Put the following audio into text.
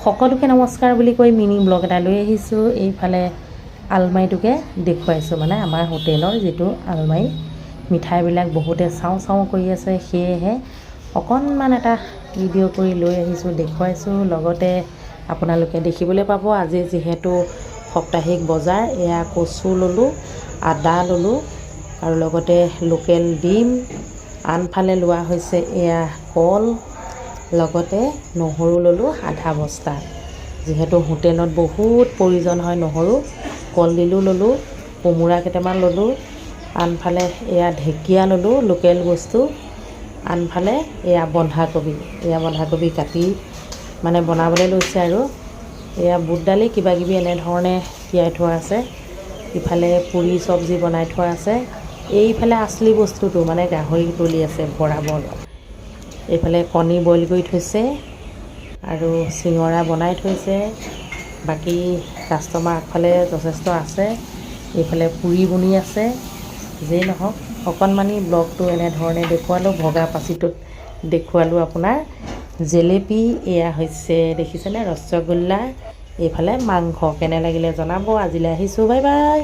সকলোকে নমস্কাৰ বুলি কৈ মিনি ব্লগ এটা লৈ আহিছোঁ। এইফালে আলমাৰিটোকে দেখুৱাইছোঁ, মানে আমাৰ হোটেলৰ যিটো আলমাৰি, মিঠাইবিলাক বহুতে চাওঁ চাওঁ কৰি আছে, সেয়েহে অকণমান এটা ভিডিঅ' কৰি লৈ আহিছোঁ, দেখুৱাইছোঁ। লগতে আপোনালোকে দেখিবলৈ পাব আজি যিহেতু সাপ্তাহিক বজাৰ, এয়া কচু ল'লোঁ, আদা ল'লোঁ আৰু লগতে লোকেল ডিম, আনফালে লোৱা হৈছে এয়া কল, লগতে নহৰু ল'লোঁ আধা বস্তা। যিহেতু হোটেলত বহুত প্ৰয়োজন হয় নহৰু, কলডিলো ল'লোঁ, কোমোৰা কেইটামান ল'লোঁ, আনফালে এয়া ঢেকীয়া ল'লোঁ লোকেল বস্তু, আনফালে এয়া বন্ধাকবি কাটি মানে বনাবলৈ লৈছে আৰু এয়া বুট দালি কিবাকিবি এনেধৰণে তিয়াই থোৱা আছে। ইফালে পুৰি চব্জি বনাই থোৱা আছে। এইফালে আচলি বস্তুটো মানে গাহৰি তুলি আছে বৰাবৰ। এইফালে কণী বইল কৰি থৈছে আৰু চিঙৰা বনাই থৈছে। বাকী কাষ্টমাৰ আগফালে যথেষ্ট আছে। এইফালে পুৰি বনি আছে। যেই নহওক অকণমানি ব্লগটো এনেধৰণে দেখুৱালোঁ। ভগা পাচিটোত দেখুৱালোঁ আপোনাৰ জেলেপি, এয়া হৈছে দেখিছেনে ৰসগোল্লা, এইফালে মাংস। কেনে লাগিলে জনাব। আজিলৈ আহিছোঁ, বাই বাই।